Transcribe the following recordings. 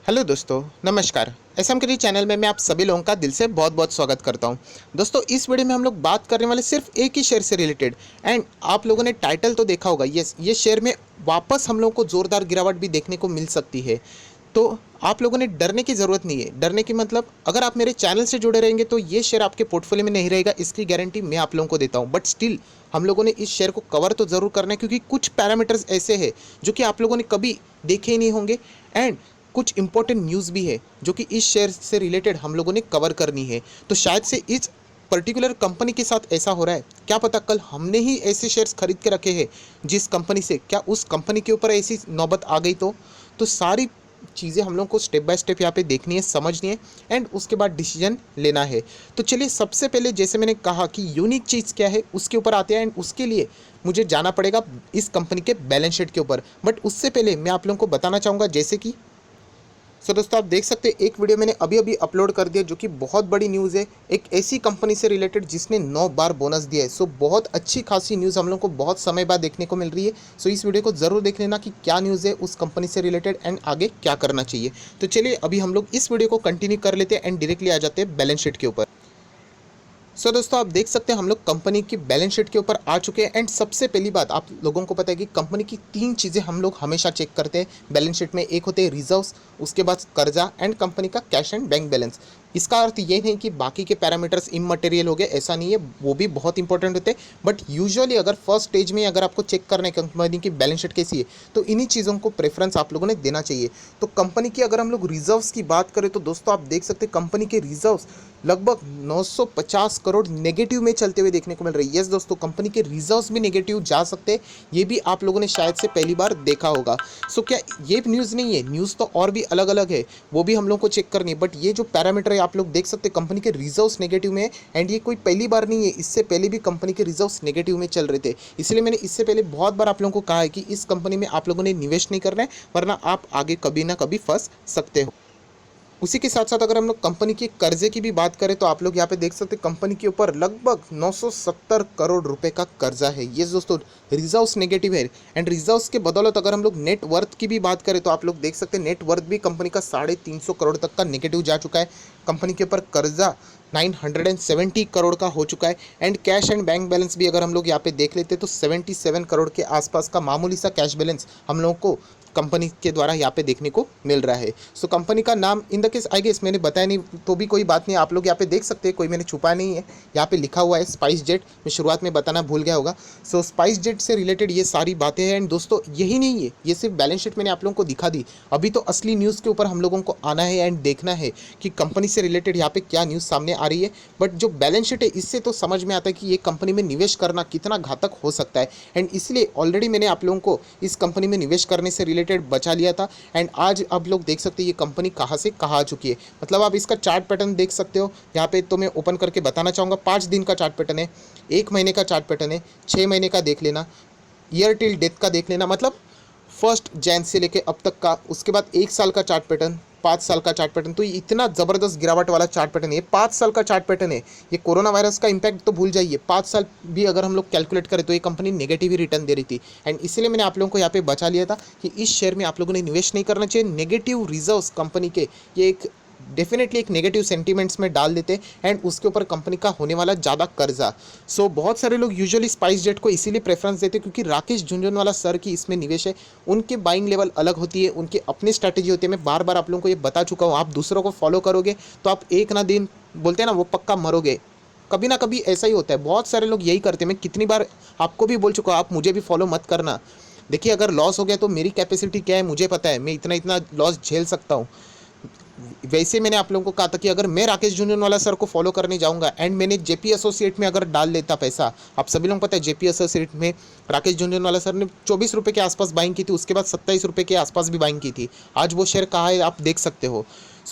Hello दोस्तों, नमस्कार। SM के चैनल में मैं आप सभी लोगों का दिल से बहुत बहुत स्वागत करता हूं। दोस्तों, इस वीडियो में हम लोग बात करने वाले सिर्फ एक ही शेयर से रिलेटेड। एंड आप लोगों ने टाइटल तो देखा होगा, ये शेयर में वापस हम लोगों को ज़ोरदार गिरावट भी देखने को मिल सकती है। तो आप लोगों ने डरने की ज़रूरत नहीं है। डरने की मतलब, अगर आप मेरे चैनल से जुड़े रहेंगे तो ये शेयर आपके पोर्टफोलियो में नहीं रहेगा, इसकी गारंटी मैं आप लोगों को देता हूँ। बट स्टिल हम लोगों ने इस शेयर को कवर तो ज़रूर करना है, क्योंकि कुछ पैरामीटर्स ऐसे हैं जो कि आप लोगों ने कभी देखे ही नहीं होंगे। एंड कुछ इंपॉर्टेंट न्यूज़ भी है जो कि इस शेयर से रिलेटेड हम लोगों ने कवर करनी है। तो शायद से इस पर्टिकुलर कंपनी के साथ ऐसा हो रहा है, क्या पता कल हमने ही ऐसे शेयर्स खरीद के रखे हैं जिस कंपनी से, क्या उस कंपनी के ऊपर ऐसी नौबत आ गई तो सारी चीज़ें हम लोग को स्टेप बाय स्टेप यहाँ पे देखनी है, समझनी है एंड उसके बाद डिसीजन लेना है। तो चलिए, सबसे पहले जैसे मैंने कहा कि यूनिक चीज़ क्या है उसके ऊपर आते हैं। एंड उसके लिए मुझे जाना पड़ेगा इस कंपनी के बैलेंस शीट के ऊपर। बट उससे पहले मैं आप लोगों को बताना चाहूँगा, जैसे कि दोस्तों, आप देख सकते हैं एक वीडियो मैंने अभी अभी अपलोड कर दिया जो कि बहुत बड़ी न्यूज़ है, एक ऐसी कंपनी से रिलेटेड जिसने 9 बार बोनस दिया है। बहुत अच्छी खासी न्यूज़ हम लोग को बहुत समय बाद देखने को मिल रही है। इस वीडियो को ज़रूर देख लेना कि क्या न्यूज़ है उस कंपनी से रिलेटेड एंड आगे क्या करना चाहिए। तो चलिए, अभी हम लोग इस वीडियो को कंटिन्यू कर लेते हैं एंड डायरेक्टली आ जाते हैं बैलेंस शीट के ऊपर। दोस्तों, आप देख सकते हैं हम लोग कंपनी की बैलेंस शीट के ऊपर आ चुके हैं। एंड सबसे पहली बात, आप लोगों को पता है कि कंपनी की 3 चीज़ें हम लोग हमेशा चेक करते हैं बैलेंस शीट में। एक होते हैं रिजर्व्स, उसके बाद कर्जा एंड कंपनी का कैश एंड बैंक बैलेंस। इसका अर्थ ये नहीं कि बाकी के पैरामीटर्स इममटेरियल हो गए, ऐसा नहीं है, वो भी बहुत इंपॉर्टेंट होते हैं। बट यूजुअली अगर फर्स्ट स्टेज में अगर आपको चेक करना है कंपनी की बैलेंस शीट कैसी है, तो इन्हीं चीज़ों को प्रेफरेंस आप लोगों ने देना चाहिए। तो कंपनी की अगर हम लोग रिजर्व्स की बात करें तो दोस्तों, आप देख सकते हैं कंपनी के रिजर्व्स लगभग 950 करोड़ नेगेटिव में चलते हुए देखने को मिल रही है। यस दोस्तों, कंपनी के रिजर्व्स भी नेगेटिव जा सकते हैं, ये भी आप लोगों ने शायद से पहली बार देखा होगा। क्या ये न्यूज़ नहीं है? न्यूज़ तो और भी अलग अलग है, वो भी हम लोग को चेक करनी है। बट ये जो पैरामीटर है आप लोग देख सकते हैं, कंपनी के रिजर्व्स नेगेटिव में है। एंड ये कोई पहली बार नहीं है, इससे पहले भी कंपनी के रिजर्व्स नेगेटिव में चल रहे थे। इसलिए मैंने इससे पहले बहुत बार आप लोगों को कहा है कि इस कंपनी में आप लोगों ने निवेश नहीं करना है, वरना आप आगे कभी ना कभी फंस सकते हो। उसी के साथ साथ अगर हम लोग कंपनी के कर्जे की भी बात करें तो आप लोग यहाँ पे देख सकते हैं कंपनी के ऊपर लगभग 970 करोड़ रुपए का कर्जा है। ये दोस्तों रिजर्व्स नेगेटिव है। एंड रिजर्व्स के बदौलत अगर हम लोग नेट वर्थ की भी बात करें तो आप लोग देख सकते हैं नेट वर्थ भी कंपनी का 350 करोड़ तक का नेगेटिव जा चुका है। कंपनी के ऊपर कर्जा 970 करोड़ का हो चुका है। And cash and bank balance भी अगर हम लोग यहाँ पे देख लेते तो 77 करोड़ के आसपास का मामूली सा कैश बैलेंस हम लोगों को कंपनी के द्वारा यहाँ पे देखने को मिल रहा है। कंपनी का नाम in the case I guess मैंने बताया नहीं तो भी कोई बात नहीं, आप लोग यहाँ पे देख सकते हैं, कोई मैंने छुपा नहीं है, यहाँ पे लिखा हुआ है स्पाइस जेट। मैं शुरुआत में बताना भूल गया होगा। स्पाइस जेट से रिलेटेड ये सारी बातें हैं। एंड दोस्तों, यही नहीं है, ये सिर्फ बैलेंस शीट मैंने आप लोगों को दिखा दी। अभी तो असली न्यूज़ के ऊपर हम लोगों को आना है एंड देखना है कि कंपनी से रिलेटेड यहाँ पे क्या न्यूज़ सामने आ रही है। बट जो बैलेंस शीट है इससे तो समझ में आता है कि ये कंपनी में निवेश करना कितना घातक हो सकता है। एंड इसलिए ऑलरेडी मैंने आप लोगों को इस कंपनी में निवेश करने से रिलेटेड बचा लिया था। एंड आज आप लोग देख सकते हैं ये कंपनी कहाँ से कहाँ आ चुकी है। मतलब आप इसका चार्ट पैटर्न देख सकते हो यहाँ पे, तो मैं ओपन करके बताना चाहूँगा। 5 दिन का चार्ट पैटर्न है, 1 महीने का चार्ट पैटर्न है, 6 महीने का देख लेना, ईयर टिल डेथ का देख लेना, मतलब 1 जैन से लेके अब तक का। उसके बाद 1 साल का चार्ट पैटर्न, 5 साल का चार्ट पैटर्न। तो ये इतना ज़बरदस्त गिरावट वाला चार्ट पैटर्न है। 5 साल का चार्ट पैटर्न है। ये कोरोना वायरस का इम्पैक्ट तो भूल जाइए, 5 साल भी अगर हम लोग कैलकुलेट करें तो ये कंपनी नेगेटिव ही रिटर्न दे रही थी। एंड इसलिए मैंने आप लोगों को यहाँ पे बचा लिया था कि इस शेयर में आप लोगों ने निवेश नहीं करना चाहिए। नेगेटिव रिजर्व्स कंपनी के ये एक डेफिनेटली एक नेगेटिव सेंटीमेंट्स में डाल देते हैं। एंड उसके ऊपर कंपनी का होने वाला ज़्यादा कर्जा। बहुत सारे लोग यूजुअली स्पाइस जेट को इसीलिए प्रेफरेंस देते हैं क्योंकि राकेश झुनझुनवाला सर की इसमें निवेश है। उनके बाइंग लेवल अलग होती है, उनकी अपनी स्ट्रैटेजी होती है। मैं बार बार आप लोगों को ये बता चुका हूँ, आप दूसरों को फॉलो करोगे तो आप एक ना दिन, बोलते हैं ना, वो पक्का मरोगे। कभी ना कभी ऐसा ही होता है, बहुत सारे लोग यही करते हैं। मैं कितनी बार आपको भी बोल चुका हूँ, आप मुझे भी फॉलो मत करना। देखिए, अगर लॉस हो गया तो मेरी कैपेसिटी क्या है मुझे पता है, मैं इतना इतना लॉस झेल सकता हूँ। वैसे मैंने आप लोगों को कहा था कि अगर मैं राकेश झुनझुनवाला सर को फॉलो करने जाऊंगा एंड मैंने जेपी एसोसिएट में अगर डाल लेता पैसा, आप सभी लोगों को पता है जेपी एसोसिएट में राकेश झुनझुनवाला सर ने 24 रुपये के आसपास बाइंग की थी, उसके बाद 27 रुपये के आसपास भी बाइंग की थी। आज वो शेयर कहाँ है आप देख सकते हो।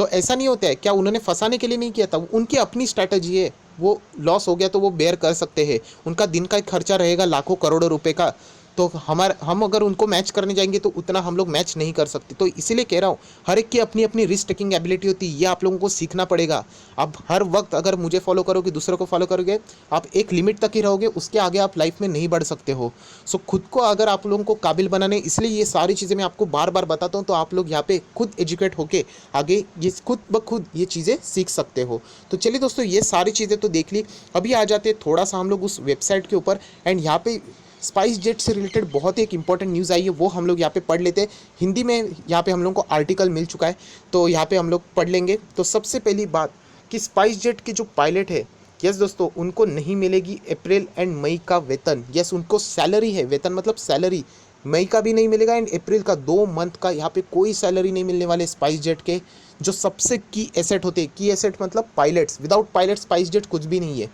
ऐसा नहीं होता है, क्या उन्होंने फंसाने के लिए नहीं किया था, उनकी अपनी स्ट्रैटेजी है। वो लॉस हो गया तो वो बेयर कर सकते हैं, उनका दिन का खर्चा रहेगा लाखों करोड़ों रुपए का। तो हम अगर उनको मैच करने जाएंगे तो उतना हम लोग मैच नहीं कर सकते। तो इसीलिए कह रहा हूँ, हर एक की अपनी अपनी रिस्क टेकिंग एबिलिटी होती है, ये आप लोगों को सीखना पड़ेगा। आप हर वक्त अगर मुझे फॉलो करोगे, दूसरों को फॉलो करोगे, आप एक लिमिट तक ही रहोगे, उसके आगे आप लाइफ में नहीं बढ़ सकते हो। सो खुद को अगर आप लोगों को काबिल बनाने, इसलिए ये सारी चीज़ें मैं आपको बार बार बताता हूँ, तो आप लोग यहाँ पे खुद एजुकेट होके आगे ये खुद ब खुद ये चीज़ें सीख सकते हो। तो चलिए दोस्तों, ये सारी चीज़ें तो देख ली। अभी आ जाते हैं थोड़ा सा हम लोग उस वेबसाइट के ऊपर, एंड यहाँ पे स्पाइस जेट से रिलेटेड बहुत ही एक इंपॉर्टेंट न्यूज़ आई है, वो हम लोग यहाँ पे पढ़ लेते हैं। हिंदी में यहाँ पे हम लोग को आर्टिकल मिल चुका है, तो यहाँ पे हम लोग पढ़ लेंगे। तो सबसे पहली बात कि स्पाइस जेट के जो पायलट है, यस दोस्तों, उनको नहीं मिलेगी अप्रैल एंड मई का वेतन। यस, उनको सैलरी है, वेतन मतलब सैलरी, मई का भी नहीं मिलेगा एंड अप्रैल का, 2 मंथ का यहाँ पे कोई सैलरी नहीं मिलने वाले स्पाइस जेट के। जो सबसे की एसेट होते हैं, की एसेट मतलब pilots, without pilot spice jet कुछ भी नहीं है,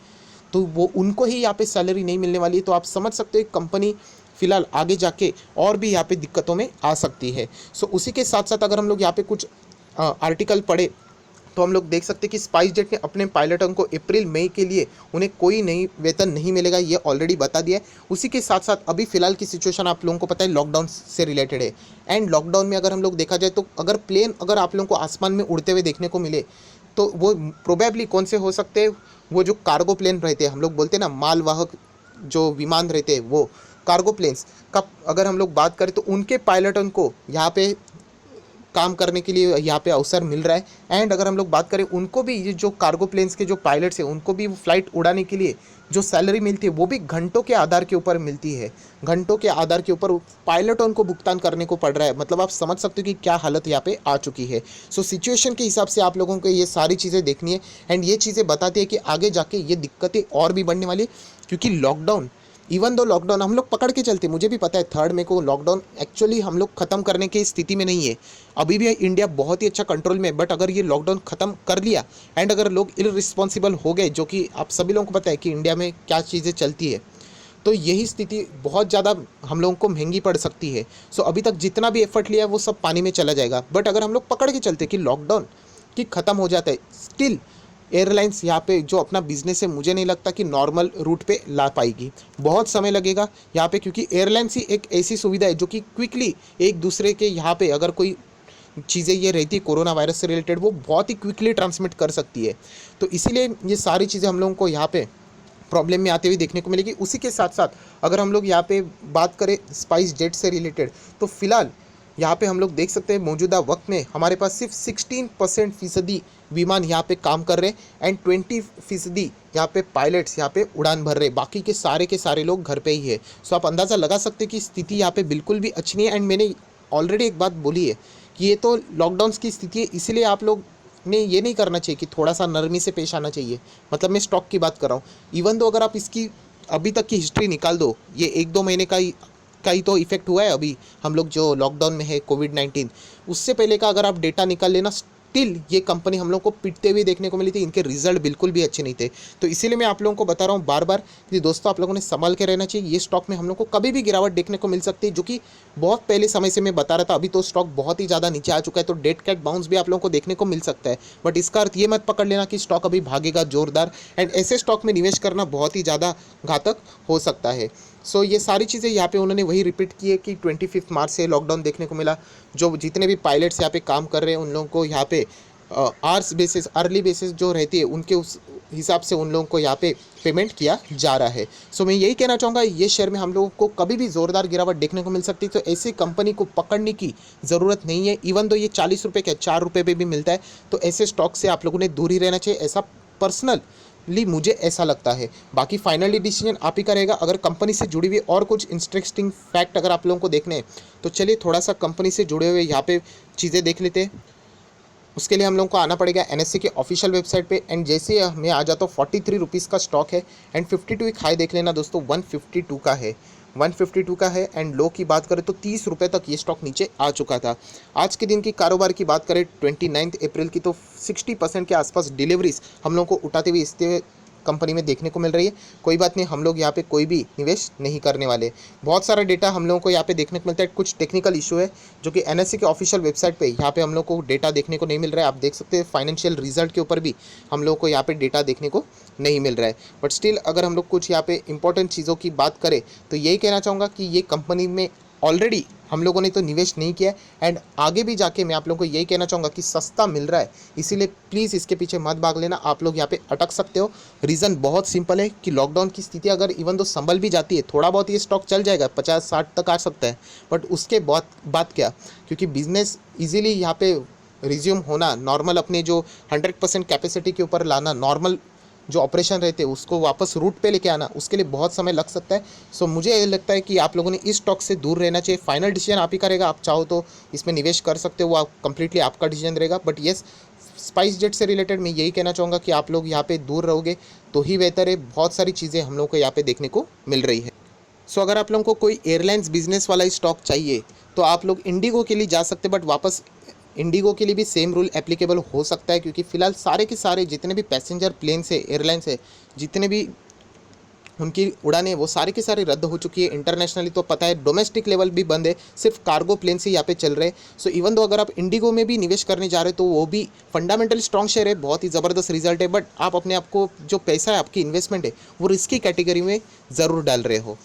तो वो उनको ही यहाँ पे सैलरी नहीं मिलने वाली है। तो आप समझ सकते हो कंपनी फिलहाल आगे जाके और भी यहाँ पे दिक्कतों में आ सकती है। सो उसी के साथ साथ अगर हम लोग यहाँ पे कुछ आर्टिकल पढ़े तो हम लोग देख सकते हैं कि स्पाइस जेट ने अपने पायलटों को अप्रैल मई के लिए उन्हें कोई नई वेतन नहीं मिलेगा, ये ऑलरेडी बता दिया है। उसी के साथ साथ अभी फिलहाल की सिचुएशन आप लोगों को पता है लॉकडाउन से रिलेटेड है, एंड लॉकडाउन में अगर हम लोग देखा जाए तो अगर प्लेन अगर आप लोगों को आसमान में उड़ते हुए देखने को मिले तो वो प्रोबेबली कौन से हो सकते हैं, वो जो कार्गो प्लेन रहते हैं, हम लोग बोलते हैं ना मालवाहक जो विमान रहते हैं, वो कार्गो प्लेन्स का अगर हम लोग बात करें तो उनके पायलटों को यहाँ पे काम करने के लिए यहाँ पे अवसर मिल रहा है। एंड अगर हम लोग बात करें उनको भी, ये जो कार्गो प्लेन्स के जो पायलट्स हैं उनको भी फ्लाइट उड़ाने के लिए जो सैलरी मिलती है वो भी घंटों के आधार के ऊपर मिलती है, घंटों के आधार के ऊपर पायलटों को भुगतान करने को पड़ रहा है। मतलब आप समझ सकते हो कि क्या हालत यहाँ पे आ चुकी है। सो सिचुएशन के हिसाब से आप लोगों को ये सारी चीज़ें देखनी है, एंड ये चीज़ें बताती है कि आगे जाके ये दिक्कतें और भी बढ़ने वाली, क्योंकि लॉकडाउन, इवन दो लॉकडाउन हम लोग पकड़ के चलते, मुझे भी पता है 3 मई को लॉकडाउन एक्चुअली हम लोग ख़त्म करने की स्थिति में नहीं है, अभी भी इंडिया बहुत ही अच्छा कंट्रोल में है। बट अगर ये लॉकडाउन ख़त्म कर लिया एंड अगर लोग इररिस्पॉन्सिबल हो गए, जो कि आप सभी लोगों को पता है कि इंडिया में क्या चीज़ें चलती है, तो यही स्थिति बहुत ज़्यादा हम लोगों को महंगी पड़ सकती है। सो अभी तक जितना भी एफर्ट लिया है वो सब पानी में चला जाएगा। बट अगर हम लोग पकड़ के चलते कि लॉकडाउन कि ख़त्म हो जाता है, स्टिल एयरलाइंस यहाँ पे जो अपना बिजनेस है, मुझे नहीं लगता कि नॉर्मल रूट पे ला पाएगी, बहुत समय लगेगा यहाँ पे, क्योंकि एयरलाइंस ही एक ऐसी सुविधा है जो कि क्विकली एक दूसरे के यहाँ पे अगर कोई चीज़ें ये रहती है कोरोना वायरस से रिलेटेड, वो बहुत ही क्विकली ट्रांसमिट कर सकती है। तो इसीलिए ये सारी चीज़ें हम लोगों को यहाँ पे प्रॉब्लम में आते हुए देखने को मिलेगी। उसी के साथ साथ अगर हम लोग यहाँ पे बात करें स्पाइस जेट से रिलेटेड, तो फिलहाल यहाँ पे हम लोग देख सकते हैं मौजूदा वक्त में हमारे पास सिर्फ 16% विमान यहाँ पे काम कर रहे हैं एंड 20% यहाँ पे पायलट्स यहाँ पे उड़ान भर रहे हैं, बाकी के सारे लोग घर पे ही है। सो आप अंदाज़ा लगा सकते हैं कि स्थिति यहाँ पे बिल्कुल भी अच्छी नहीं है। एंड मैंने ऑलरेडी एक बात बोली है कि ये तो लॉकडाउन की स्थिति है, इसलिए आप लोग ने ये नहीं करना चाहिए कि थोड़ा सा नरमी से पेश आना चाहिए। मतलब मैं स्टॉक की बात कर रहा हूँ, इवन दो अगर आप इसकी अभी तक की हिस्ट्री निकाल दो, ये 1-2 महीने का ही तो इफेक्ट हुआ है अभी हम लोग जो लॉकडाउन में है कोविड-19, उससे पहले का अगर आप डेटा निकाल लेना, स्टिल ये कंपनी हम लोग को पिटते हुए देखने को मिली थी, इनके रिजल्ट बिल्कुल भी अच्छे नहीं थे। तो इसीलिए मैं आप लोगों को बता रहा हूँ बार बार कि दोस्तों आप लोगों ने संभाल के रहना चाहिए। ये स्टॉक में हम लोग को कभी भी गिरावट देखने को मिल सकती है, जो कि बहुत पहले समय से मैं बता रहा था। अभी तो स्टॉक बहुत ही ज़्यादा नीचे आ चुका है, तो डेड कैट बाउंस भी आप लोगों को देखने को मिल सकता है। बट इसका अर्थ ये मत पकड़ लेना कि स्टॉक अभी भागेगा जोरदार, एंड ऐसे स्टॉक में निवेश करना बहुत ही ज़्यादा घातक हो सकता है। सो ये सारी चीज़ें यहाँ पे उन्होंने वही रिपीट की है कि 25 मार्च से लॉकडाउन देखने को मिला। जो जितने भी पायलट्स यहाँ पे काम कर रहे हैं उन लोगों को यहाँ पे आवर्स बेसिस, अर्ली बेसिस जो रहती है उनके उस हिसाब से उन लोगों को यहाँ पे पेमेंट किया जा रहा है। सो मैं यही कहना चाहूँगा, ये शेयर में हम लोगों को कभी भी ज़ोरदार गिरावट देखने को मिल सकती है, तो ऐसी कंपनी को पकड़ने की ज़रूरत नहीं है। इवन तो ये 40 रुपये क्या 4 रुपये पे भी मिलता है, तो ऐसे स्टॉक से आप लोगों ने दूर ही रहना चाहिए, ऐसा पर्सनली मुझे ऐसा लगता है। बाकी फाइनली डिसीजन आप ही का रहेगा। अगर कंपनी से जुड़ी हुई और कुछ इंटरेस्टिंग फैक्ट अगर आप लोगों को देखने हैं तो चलिए थोड़ा सा कंपनी से जुड़े हुए यहाँ पे चीज़ें देख लेते हैं। उसके लिए हम लोगों को आना पड़ेगा एनएससी के ऑफिशियल वेबसाइट पे, एंड जैसे मैं आ जाता हूँ 43 रुपीज़ का स्टॉक है, एंड 52 एक हाई देख लेना दोस्तों, 152 का है, 152 का है। एंड लो की बात करें तो 30 रुपये तक ये स्टॉक नीचे आ चुका था। आज के दिन की कारोबार की बात करें 29 अप्रैल की, तो 60% के आसपास डिलीवरीज हम लोग को उठाते हुए इस कंपनी में देखने को मिल रही है। कोई बात नहीं, हम लोग यहाँ पे कोई भी निवेश नहीं करने वाले। बहुत सारा डेटा हम लोगों को यहाँ पे देखने को मिलता है। कुछ टेक्निकल इशू है जो कि एनएससी के ऑफिशियल वेबसाइट पे यहाँ पे हम लोग को डेटा देखने को नहीं मिल रहा है। आप देख सकते हैं फाइनेंशियल रिजल्ट के ऊपर भी हम लोग को यहाँ पे डेटा देखने को नहीं मिल रहा है। बट स्टिल अगर हम लोग कुछ यहाँ पे इंपॉर्टेंट चीज़ों की बात करें तो यही कहना चाहूँगा कि ये कंपनी में ऑलरेडी हम लोगों ने तो निवेश नहीं किया है, एंड आगे भी जाके मैं आप लोगों को यही कहना चाहूँगा कि सस्ता मिल रहा है, इसीलिए प्लीज़ इसके पीछे मत भाग लेना। आप लोग यहाँ पे अटक सकते हो। रीज़न बहुत सिंपल है कि लॉकडाउन की स्थिति अगर इवन दो संभल भी जाती है, थोड़ा बहुत ये स्टॉक चल जाएगा, 50-60 तक आ सकता है, बट उसके बाद बात क्या, क्योंकि बिजनेस इजीली यहाँ पे रिज्यूम होना, नॉर्मल अपने जो 100% कैपेसिटी के ऊपर लाना, नॉर्मल जो ऑपरेशन रहते हैं उसको वापस रूट पे लेके आना, उसके लिए बहुत समय लग सकता है। सो मुझे ये लगता है कि आप लोगों ने इस स्टॉक से दूर रहना चाहिए। फाइनल डिसीजन आप ही करेगा, आप चाहो तो इसमें निवेश कर सकते हो, वो आप कंप्लीटली आपका डिसीजन रहेगा। बट येस, स्पाइस जेट से रिलेटेड मैं यही कहना चाहूँगा कि आप लोग यहाँ पे दूर रहोगे तो ही बेहतर है। बहुत सारी चीज़ें हम लोग को यहाँ पे देखने को मिल रही है। सो अगर आप लोगों को कोई एयरलाइंस बिजनेस वाला स्टॉक चाहिए तो आप लोग इंडिगो के लिए जा सकते हैं, बट वापस इंडिगो के लिए भी सेम रूल एप्लीकेबल हो सकता है, क्योंकि फिलहाल सारे के सारे जितने भी पैसेंजर प्लेन्स है, एयरलाइंस है, जितने भी उनकी उड़ानें वो सारे के सारे रद्द हो चुकी है। इंटरनेशनली तो पता है, डोमेस्टिक लेवल भी बंद है, सिर्फ कार्गो प्लेन से यहाँ पे चल रहे हैं। सो इवन दो अगर आप इंडिगो में भी निवेश करने जा रहे हो तो वो भी फंडामेंटल स्ट्रॉन्ग शेयर है, बहुत ही ज़बरदस्त रिजल्ट है, बट आप अपने आप को जो पैसा है, आपकी इन्वेस्टमेंट है, वो रिस्की कैटेगरी में ज़रूर डाल रहे हो।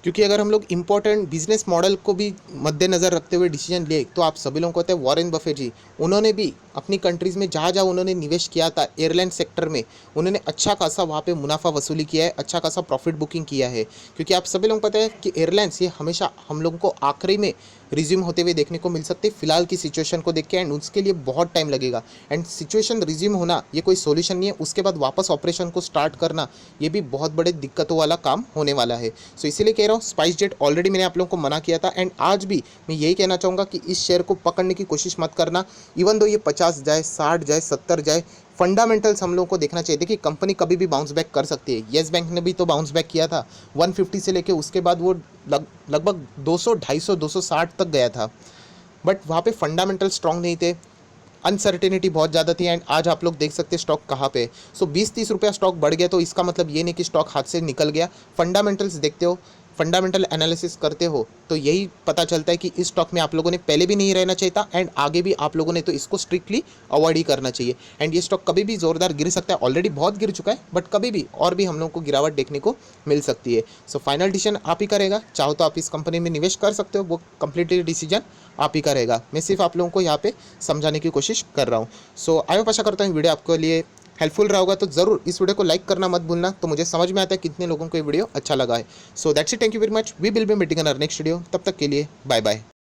क्योंकि अगर हम लोग इंपॉर्टेंट बिजनेस मॉडल को भी मद्देनज़र रखते हुए डिसीजन ले तो आप सभी लोगों को पता है, वॉरेन बफे जी, उन्होंने भी अपनी कंट्रीज़ में जहाँ जहाँ उन्होंने निवेश किया था एयरलाइन सेक्टर में, उन्होंने अच्छा खासा वहाँ पे मुनाफा वसूली किया है, अच्छा खासा प्रॉफिट बुकिंग किया है। क्योंकि आप सभी लोगों को पता है कि एयरलाइंस ये हमेशा हम लोगों को आखिरी में रिज्यूम होते हुए देखने को मिल सकते हैं फिलहाल की सिचुएशन को देख के, एंड उसके लिए बहुत टाइम लगेगा। एंड सिचुएशन रिज्यूम होना ये कोई सोल्यूशन नहीं है, उसके बाद वापस ऑपरेशन को स्टार्ट करना ये भी बहुत बड़े दिक्कतों वाला काम होने वाला है। सो इसीलिए कह रहा हूँ, स्पाइस जेट ऑलरेडी मैंने आप लोगों को मना किया था, एंड आज भी मैं यही कहना चाहूँगा कि इस शेयर को पकड़ने की कोशिश मत करना। इवन दो ये 50 जाए, 60 जाए, 70 जाए, फंडामेंटल्स हम लोगों को देखना चाहिए। देखिए कंपनी कभी भी बाउंस बैक कर सकती है। येस बैंक ने भी तो बाउंस बैक किया था 150 से लेके, उसके बाद वो लगभग 200, 250, 260 तक गया था, बट वहाँ पे फंडामेंटल स्ट्रांग नहीं थे, अनसर्टेनिटी बहुत ज़्यादा थी, एंड आज आप लोग देख सकते हैं स्टॉक कहाँ पे है। सो 20-30 रुपया स्टॉक बढ़ गया तो इसका मतलब ये नहीं कि स्टॉक हाथ से निकल गया। फंडामेंटल्स देखते हो, फंडामेंटल एनालिसिस करते हो तो यही पता चलता है कि इस स्टॉक में आप लोगों ने पहले भी नहीं रहना चाहिए था, एंड आगे भी आप लोगों ने तो इसको स्ट्रिक्टली अवॉइड ही करना चाहिए। एंड ये स्टॉक कभी भी ज़ोरदार गिर सकता है, ऑलरेडी बहुत गिर चुका है, बट कभी भी और भी हम लोगों को गिरावट देखने को मिल सकती है। सो फाइनल डिसीजन आप ही करेगा, चाहो तो आप इस कंपनी में निवेश कर सकते हो, वो कंप्लीटली डिसीजन आप ही करेगा। मैं सिर्फ आप लोगों को यहाँ पे समझाने की कोशिश कर रहा हूँ। सो आई होप आशा करता हूँ वीडियो आपके लिए हेल्पफुल रहा होगा, तो ज़रूर इस वीडियो को लाइक करना मत भूलना, तो मुझे समझ में आता है कितने लोगों को ये वीडियो अच्छा लगा है। So that's it, thank you very much, we will be meeting in our next video. तब तक के लिए बाय बाय।